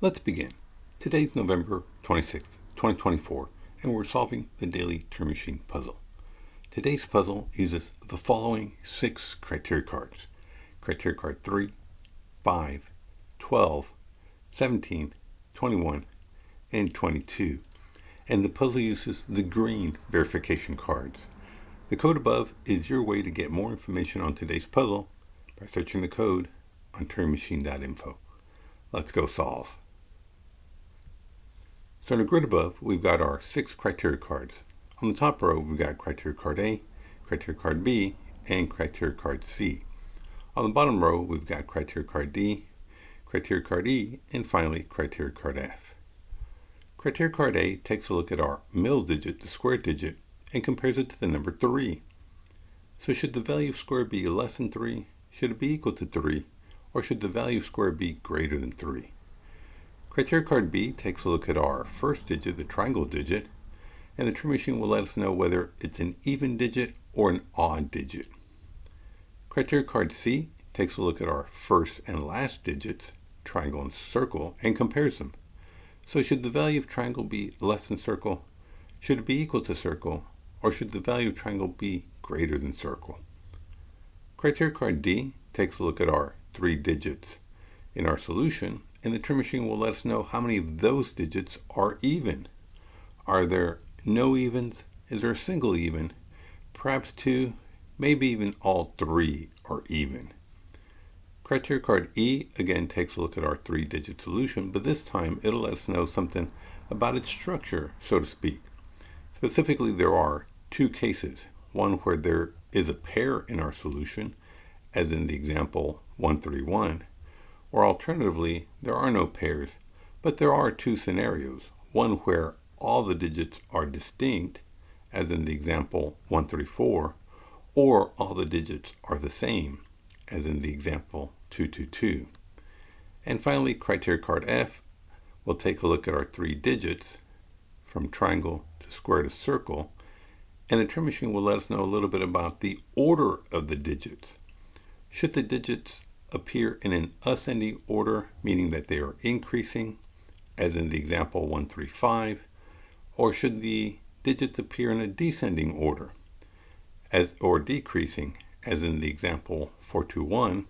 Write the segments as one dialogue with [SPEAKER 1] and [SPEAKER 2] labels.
[SPEAKER 1] Let's begin. Today's November 26th, 2024, and we're solving the Daily Turing Machine Puzzle. Today's puzzle uses the following 6 criteria cards. Criteria card 3, 5, 12, 17, 21, and 22. And the puzzle uses the green verification cards. The code above is your way to get more information on today's puzzle by searching the code on turingmachine.info. Let's go solve. So in the grid above, we've got our 6 criteria cards. On the top row, we've got criteria card A, criteria card B, and criteria card C. On the bottom row, we've got criteria card D, criteria card E, and finally criteria card F. Criteria card A takes a look at our middle digit, the square digit, and compares it to the number 3. So should the value of square be less than 3? Should it be equal to 3? Or should the value of square be greater than 3? Criteria card B takes a look at our first digit, the triangle digit, and the Turing Machine will let us know whether it's an even digit or an odd digit. Criteria card C takes a look at our first and last digits, triangle and circle, and compares them. So should the value of triangle be less than circle? Should it be equal to circle? Or should the value of triangle be greater than circle? Criteria card D takes a look at our 3 digits in our solution, and the Turing Machine will let us know how many of those digits are even. Are there no evens? Is there a single even? Perhaps 2, maybe even all 3 are even. Criteria card E again takes a look at our 3-digit solution, but this time it'll let us know something about its structure, so to speak. Specifically, there are 2 cases, one where there is a pair in our solution, as in the example 131, or alternatively, there are no pairs, but there are 2 scenarios, one where all the digits are distinct, as in the example 134, or all the digits are the same, as in the example 222. And finally, criteria card F will take a look at our 3 digits, from triangle to square to circle, and the Turing Machine will let us know a little bit about the order of the digits. Should the digits appear in an ascending order, meaning that they are increasing, as in the example 135, or should the digits appear in a descending order, or decreasing, as in the example 421,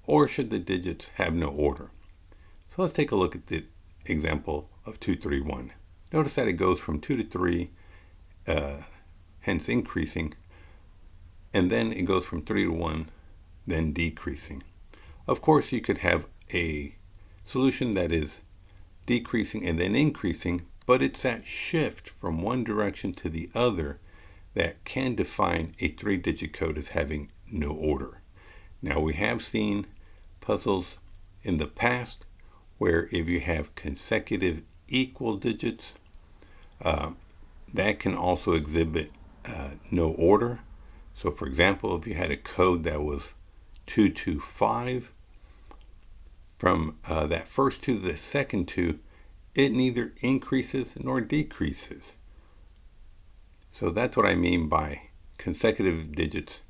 [SPEAKER 1] or should the digits have no order? So let's take a look at the example of 231. Notice that it goes from 2 to 3, hence increasing, and then it goes from 3 to 1, then decreasing. Of course, you could have a solution that is decreasing and then increasing, but it's that shift from one direction to the other that can define a 3-digit code as having no order. Now, we have seen puzzles in the past where if you have consecutive equal digits, that can also exhibit no order. So, for example, if you had a code that was 225, from that first 2 to the second 2, it neither increases nor decreases. So that's what I mean by consecutive digits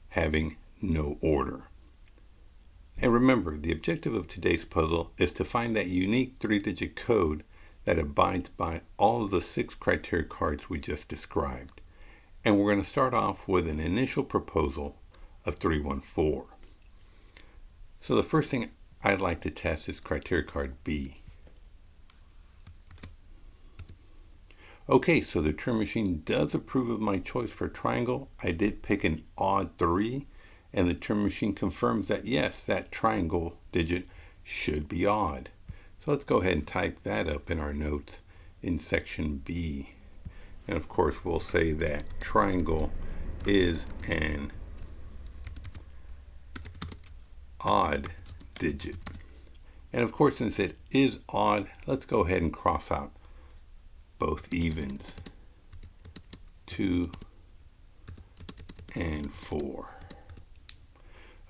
[SPEAKER 1] having no order. And remember, the objective of today's puzzle is to find that unique 3-digit code that abides by all of the 6 criteria cards we just described. And we're going to start off with an initial proposal of 314. So the first thing I'd like to test is criteria card B. Okay, so the Turing Machine does approve of my choice for triangle. I did pick an odd 3, and the Turing Machine confirms that yes, that triangle digit should be odd. So let's go ahead and type that up in our notes in section B. And of course, we'll say that triangle is an odd digit. And of course, since it is odd, let's go ahead and cross out both evens, 2 and 4.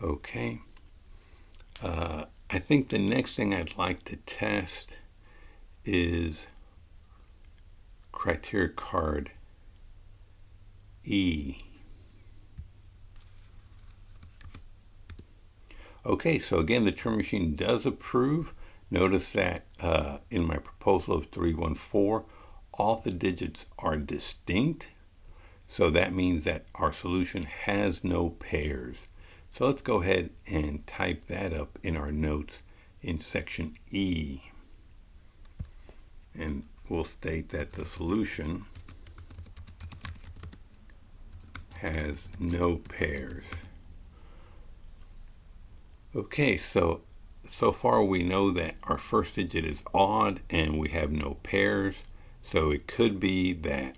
[SPEAKER 1] Okay. I think the next thing I'd like to test is criteria card E. Okay, so again, the Turing Machine does approve. Notice that in my proposal of 314, all the digits are distinct. So that means that our solution has no pairs. So let's go ahead and type that up in our notes in section E. And we'll state that the solution has no pairs. Okay, so far we know that our first digit is odd and we have no pairs. So it could be that,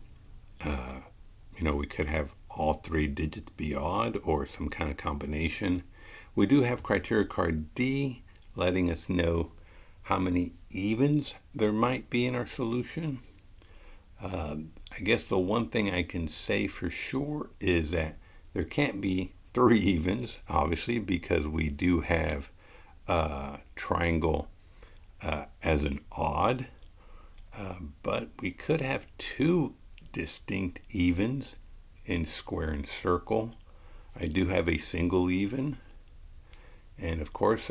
[SPEAKER 1] we could have all three digits be odd or some kind of combination. We do have criteria card D letting us know how many evens there might be in our solution. I guess the one thing I can say for sure is that there can't be three evens, obviously, because we do have triangle as an odd, but we could have two distinct evens in square and circle. I do have a single even, and of course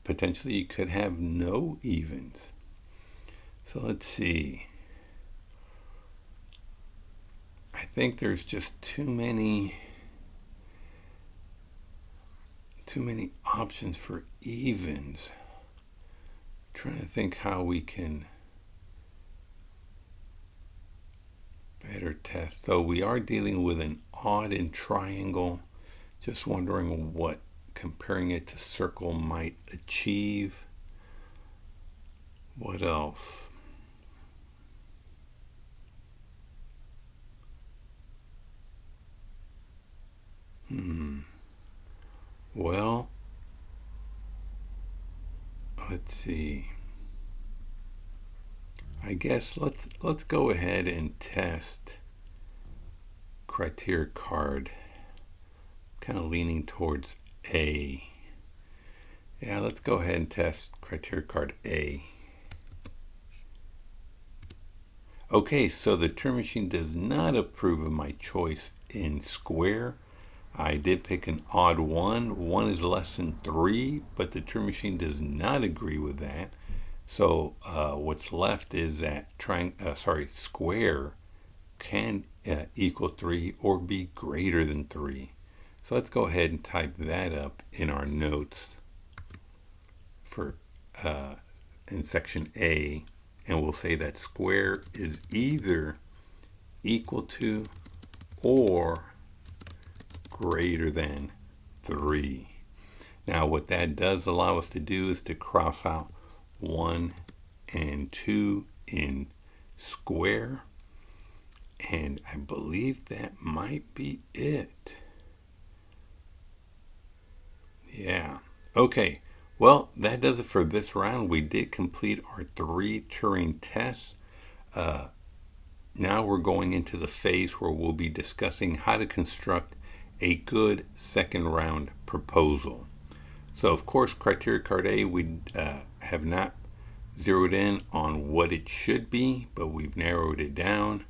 [SPEAKER 1] potentially you could have no evens. So let's see. I think there's just too many options for evens. I'm trying to think how we can better test. So we are dealing with an odd in triangle. Just wondering what comparing it to circle might achieve. What else? Well, let's see. I guess let's go ahead and test criteria card. Kind of leaning towards A. Yeah, let's go ahead and test criteria card A. Okay, so the Turing Machine does not approve of my choice in square. I did pick an odd one. One is less than 3, but the Turing Machine does not agree with that. So what's left is that square can equal 3 or be greater than 3. So let's go ahead and type that up in our notes for in section A, and we'll say that square is either equal to or greater than 3. Now what that does allow us to do is to cross out 1 and 2 in square, and I believe that might be it. Yeah. Okay. Well, that does it for this round. We did complete our 3 Turing tests. Now we're going into the phase where we'll be discussing how to construct a good second round proposal. So of course, criteria card A, we have not zeroed in on what it should be, but we've narrowed it down.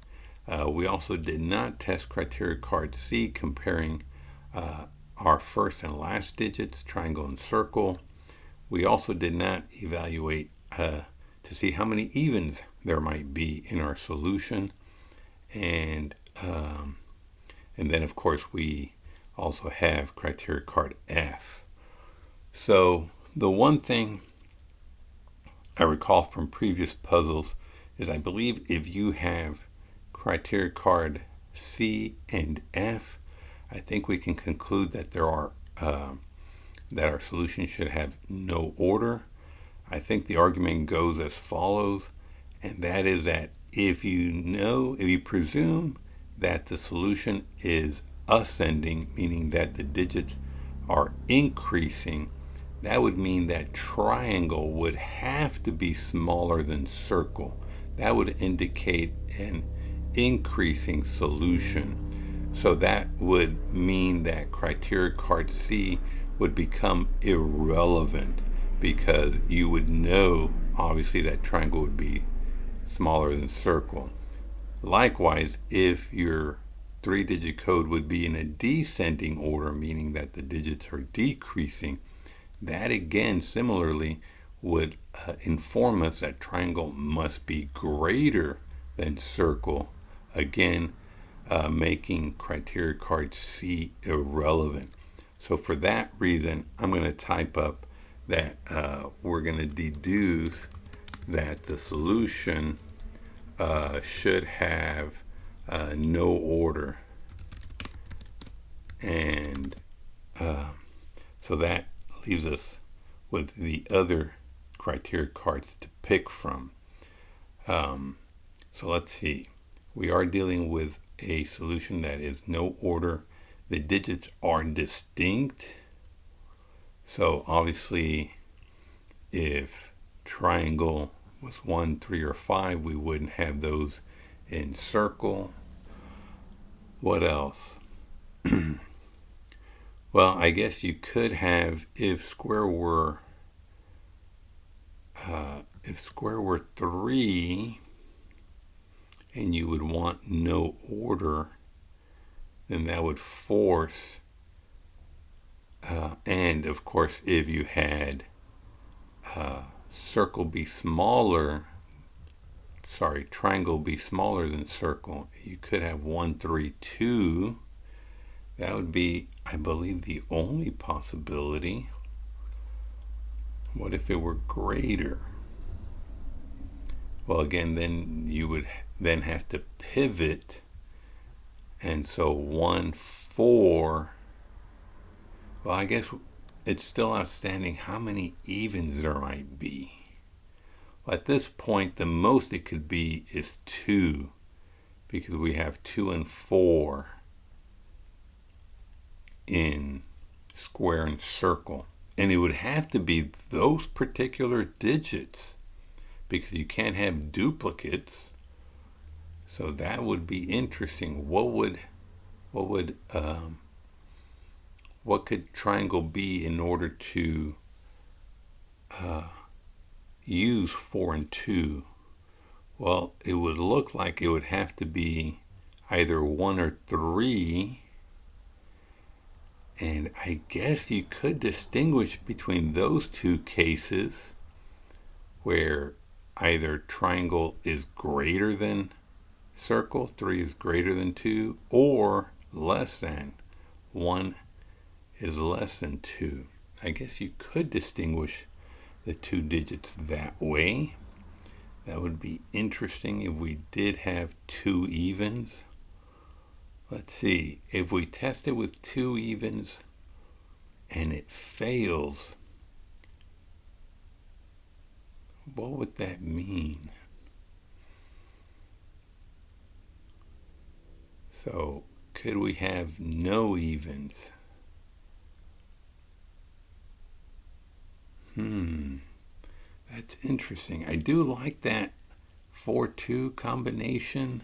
[SPEAKER 1] We also did not test criteria card C, comparing our first and last digits, triangle and circle. We also did not evaluate to see how many evens there might be in our solution. And then of course we also have criteria card F. So the one thing I recall from previous puzzles is I believe if you have criteria card C and F, I think we can conclude that there are that our solution should have no order. I think the argument goes as follows, and that is that if you presume that the solution is ascending, meaning that the digits are increasing, that would mean that triangle would have to be smaller than circle. That would indicate an increasing solution. So that would mean that criteria card C would become irrelevant, because you would know obviously that triangle would be smaller than circle. Likewise, if your 3-digit code would be in a descending order, meaning that the digits are decreasing, that again similarly would inform us that triangle must be greater than circle, again, making criteria card C irrelevant. So for that reason, I'm going to type up that we're going to deduce that the solution should have no order. And so that leaves us with the other criteria cards to pick from. So let's see. We are dealing with a solution that is no order. The digits are distinct. So obviously, if triangle was 1, 3, or 5, we wouldn't have those in circle. What else? Well, I guess you could have, if square were 3 and you would want no order, then that would force, and of course if you had triangle be smaller than circle, you could have 1, 3, 2. That would be, I believe, the only possibility. What if it were greater? Well, again, then you would then have to pivot. And so 1, 4. Well, I guess it's still outstanding how many evens there might be. Well, at this point, the most it could be is 2, because we have 2 and 4 in square and circle. And it would have to be those particular digits, because you can't have duplicates. So that would be interesting. What could triangle be in order to use 4 and 2? Well, it would look like it would have to be either 1 or 3. And I guess you could distinguish between those two cases where either triangle is greater than circle, 3 is greater than 2, or less than. 1 is less than 2. I guess you could distinguish the two digits that way. That would be interesting if we did have 2 evens. Let's see, if we test it with 2 evens and it fails, what would that mean? So, could we have no evens? That's interesting. I do like that 4-2 combination,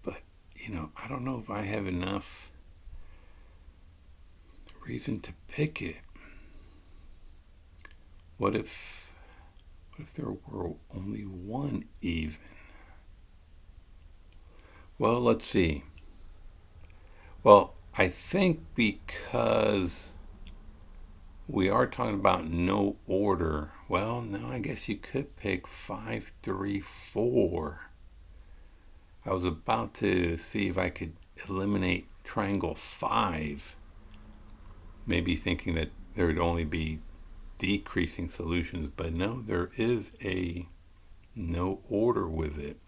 [SPEAKER 1] but I don't know if I have enough reason to pick it. What if there were only 1 even? Well, let's see. Well, I think because we are talking about no order, well, no, I guess you could pick 5, 3, 4. I was about to see if I could eliminate triangle 5, maybe thinking that there would only be decreasing solutions, but no, there is a no order with it.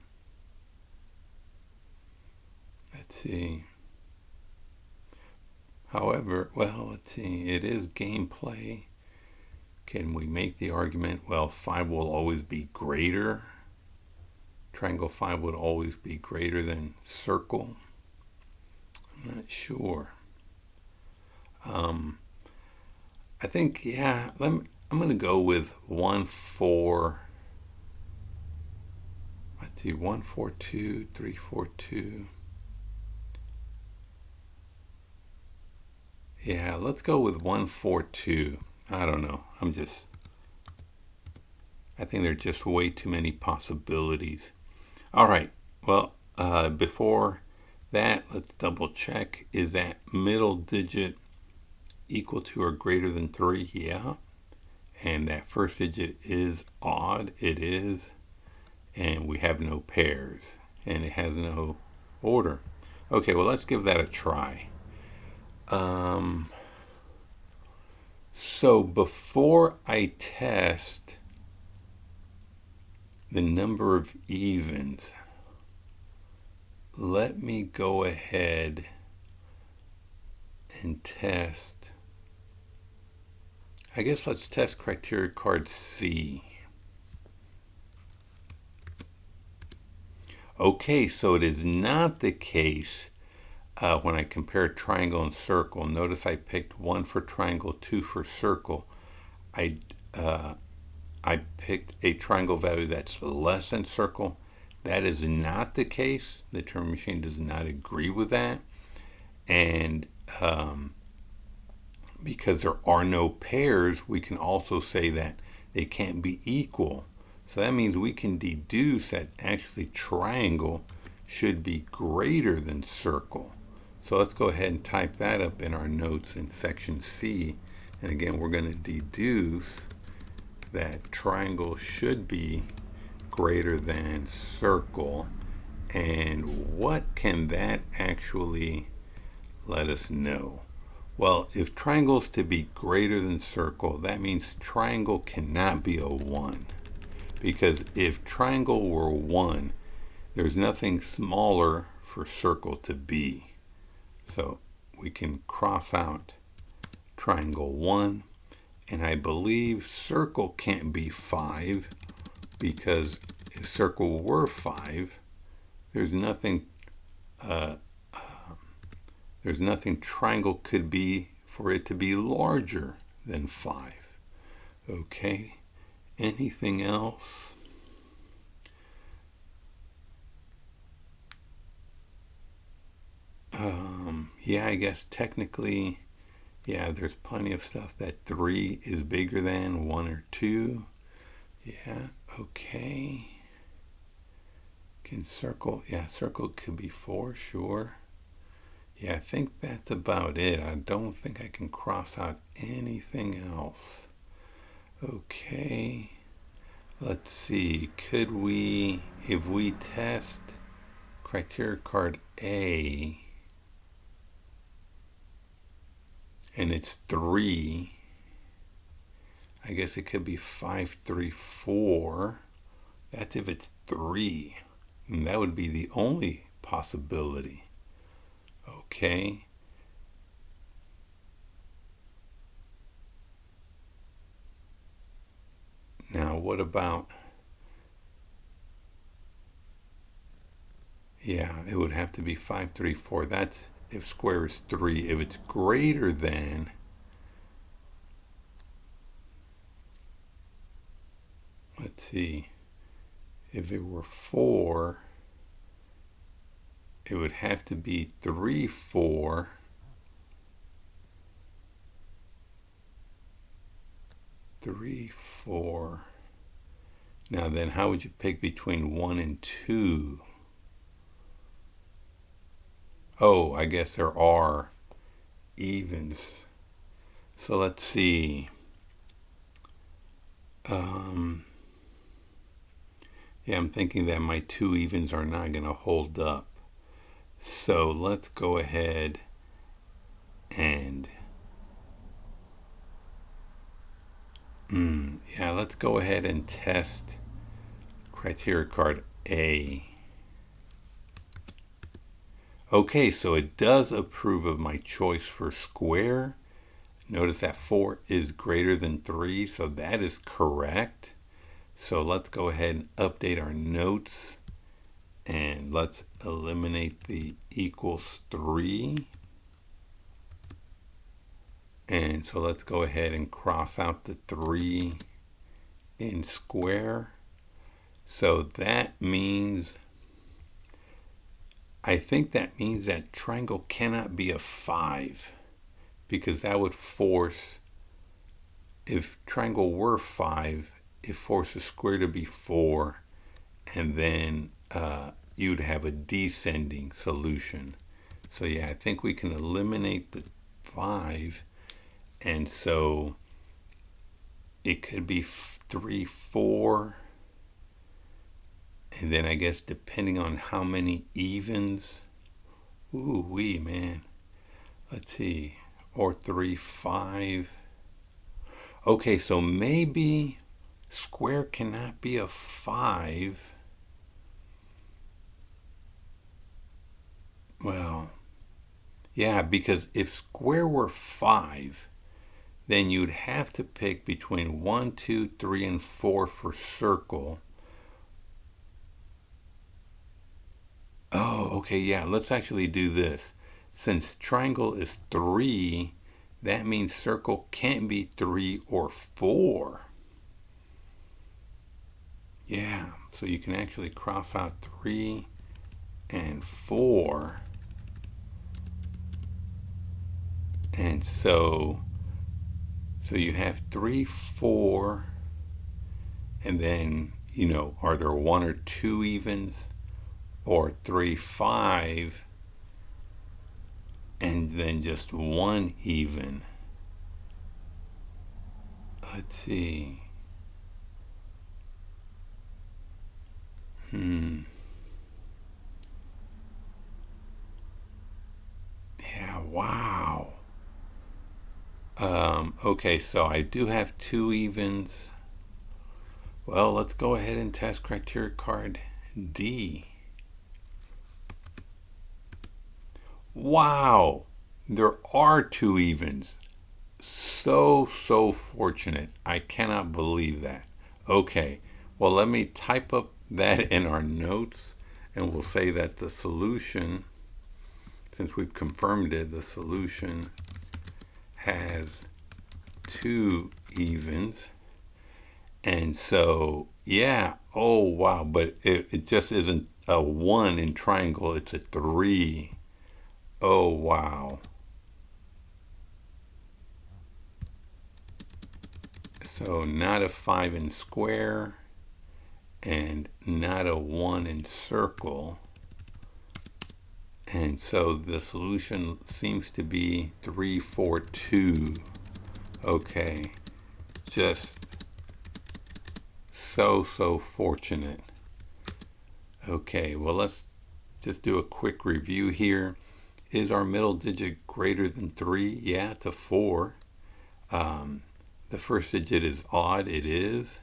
[SPEAKER 1] Let's see. However, well, let's see, it is gameplay. Can we make the argument, well, 5 will always be greater? Triangle 5 would always be greater than circle? I'm not sure. I think, yeah, I'm going to go with 1, 4. Let's see, 1, 4, 2, 3, 4, 2. Yeah, let's go with 1, 4, 2. I don't know. I think there are just way too many possibilities. All right. Well, before that, let's double check. Is that middle digit equal to or greater than 3? Yeah. And that first digit is odd. It is. And we have no pairs. And it has no order. Okay, well, let's give that a try. So before I test the number of evens, let me go ahead and test. I guess let's test criteria card C. Okay, so it is not the case when I compare triangle and circle. Notice I picked 1 for triangle, 2 for circle. I picked a triangle value that's less than circle. That is not the case. The Turing machine does not agree with that. And because there are no pairs, we can also say that they can't be equal. So that means we can deduce that actually triangle should be greater than circle. So let's go ahead and type that up in our notes in section C. And again, we're going to deduce that triangle should be greater than circle. And what can that actually let us know? Well, if triangle is to be greater than circle, that means triangle cannot be a 1. Because if triangle were 1, there's nothing smaller for circle to be. So we can cross out triangle 1. And I believe circle can't be 5, because if circle were 5, there's nothing triangle could be for it to be larger than 5. Okay, anything else? Yeah, I guess technically, yeah, there's plenty of stuff that 3 is bigger than 1 or 2. Yeah, okay. Can circle, yeah, circle could be 4, sure. Yeah, I think that's about it. I don't think I can cross out anything else. Okay, let's see. Could we, if we test criteria card A, and it's 3, I guess it could be 5, 3, 4. That's if it's 3. And that would be the only possibility. Okay. Now, what about, yeah, it would have to be 5, 3, 4. That's if square is 3. If it's greater than, let's see, if it were 4, it would have to be 3, 4. 3, 4. Now then, how would you pick between 1 and 2? Oh, I guess there are evens. So let's see. Yeah, I'm thinking that my 2 evens are not going to hold up. So let's go ahead and yeah, let's go ahead and test criteria card A. Okay, so it does approve of my choice for square. Notice that 4 is greater than 3, so that is correct. So let's go ahead and update our notes, and let's eliminate the equals 3. And so let's go ahead and cross out the 3 in square. So that means, I think that means that triangle cannot be a 5, because that would force, if triangle were 5, it forces square to be 4, and then you'd have a descending solution. So yeah, I think we can eliminate the 5, and so it could be 3, 4. And then I guess depending on how many evens. Ooh wee, man. Let's see. Or 3, 5. Okay, so maybe square cannot be a 5. Well, yeah, because if square were 5, then you'd have to pick between 1, 2, 3, and 4 for circle. Oh, okay, yeah, let's actually do this. Since triangle is 3, that means circle can't be 3 or 4. Yeah, so you can actually cross out 3 and 4. And so you have 3, 4, and then, are there 1 or 2 evens? Or 3, 5, and then just 1 even? Let's see. Yeah, wow. Okay, so I do have 2 evens. Well, let's go ahead and test criteria card D. Wow, there are 2 evens. So fortunate. I cannot believe that. Okay, well, let me type up that in our notes, and we'll say that the solution, since we've confirmed it, the solution has 2 evens. And so, yeah, oh wow, but it just isn't a 1 in triangle, it's a 3. Oh wow. So not a 5 in square and not a 1 in circle. And so the solution seems to be 3, 4, 2. Okay, just so fortunate. Okay, well, let's just do a quick review here. Is our middle digit greater than 3? Yeah, it's a 4. The first digit is odd. It is.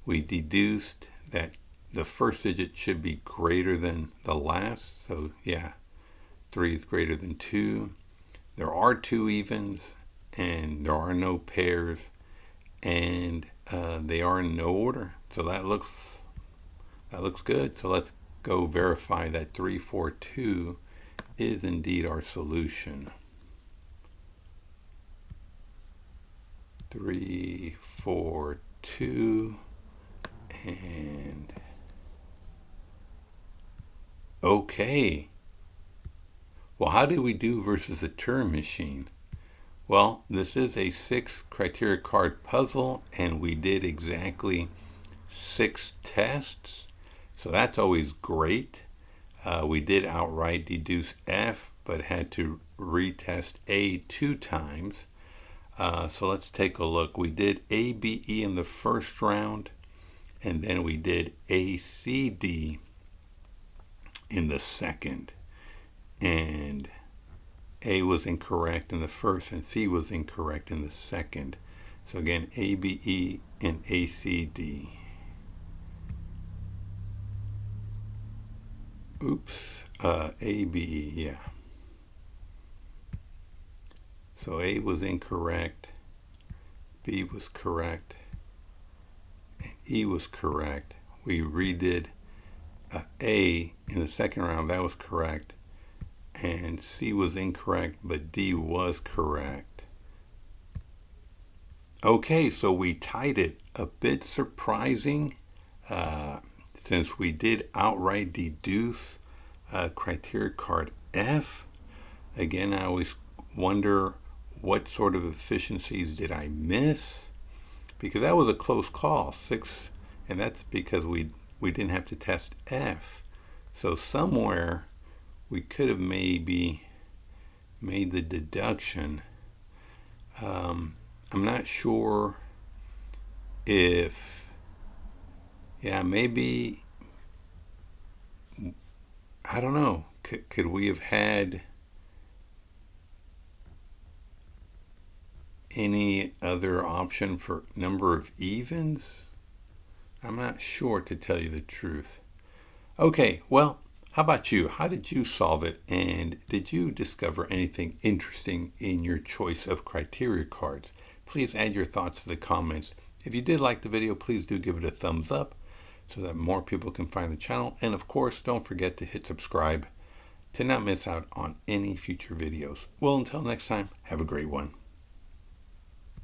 [SPEAKER 1] We deduced that the first digit should be greater than the last. So yeah, 3 is greater than 2. There are 2 evens, and there are no pairs, and they are in no order. So that looks good. So let's go verify that 3, 4, 2 is indeed our solution. 3, 4, 2, and okay. Well, how did we do versus a Turing machine? Well, this is a 6 criteria card puzzle, and we did exactly 6 tests. So that's always great. We did outright deduce F, but had to retest A 2 times. So let's take a look. We did A, B, E in the first round, and then we did A, C, D in the second. And A was incorrect in the first, and C was incorrect in the second. So again, A, B, E, and A, C, D. Oops, A, B, E, yeah. So A was incorrect, B was correct, and E was correct. We redid A in the second round, that was correct, and C was incorrect, but D was correct. Okay, so we tied it. A bit surprising, since we did outright deduce criteria card F. Again, I always wonder what sort of efficiencies did I miss, because that was a close call, 6, and that's because we didn't have to test F. So somewhere we could have maybe made the deduction. I'm not sure if, maybe, I don't know, could we have had any other option for number of evens? I'm not sure, to tell you the truth. Okay, well, how about you? How did you solve it? And did you discover anything interesting in your choice of criteria cards? Please add your thoughts to the comments. If you did like the video, please do give it a thumbs up so that more people can find the channel. And of course, don't forget to hit subscribe to not miss out on any future videos. Well, until next time, have a great one.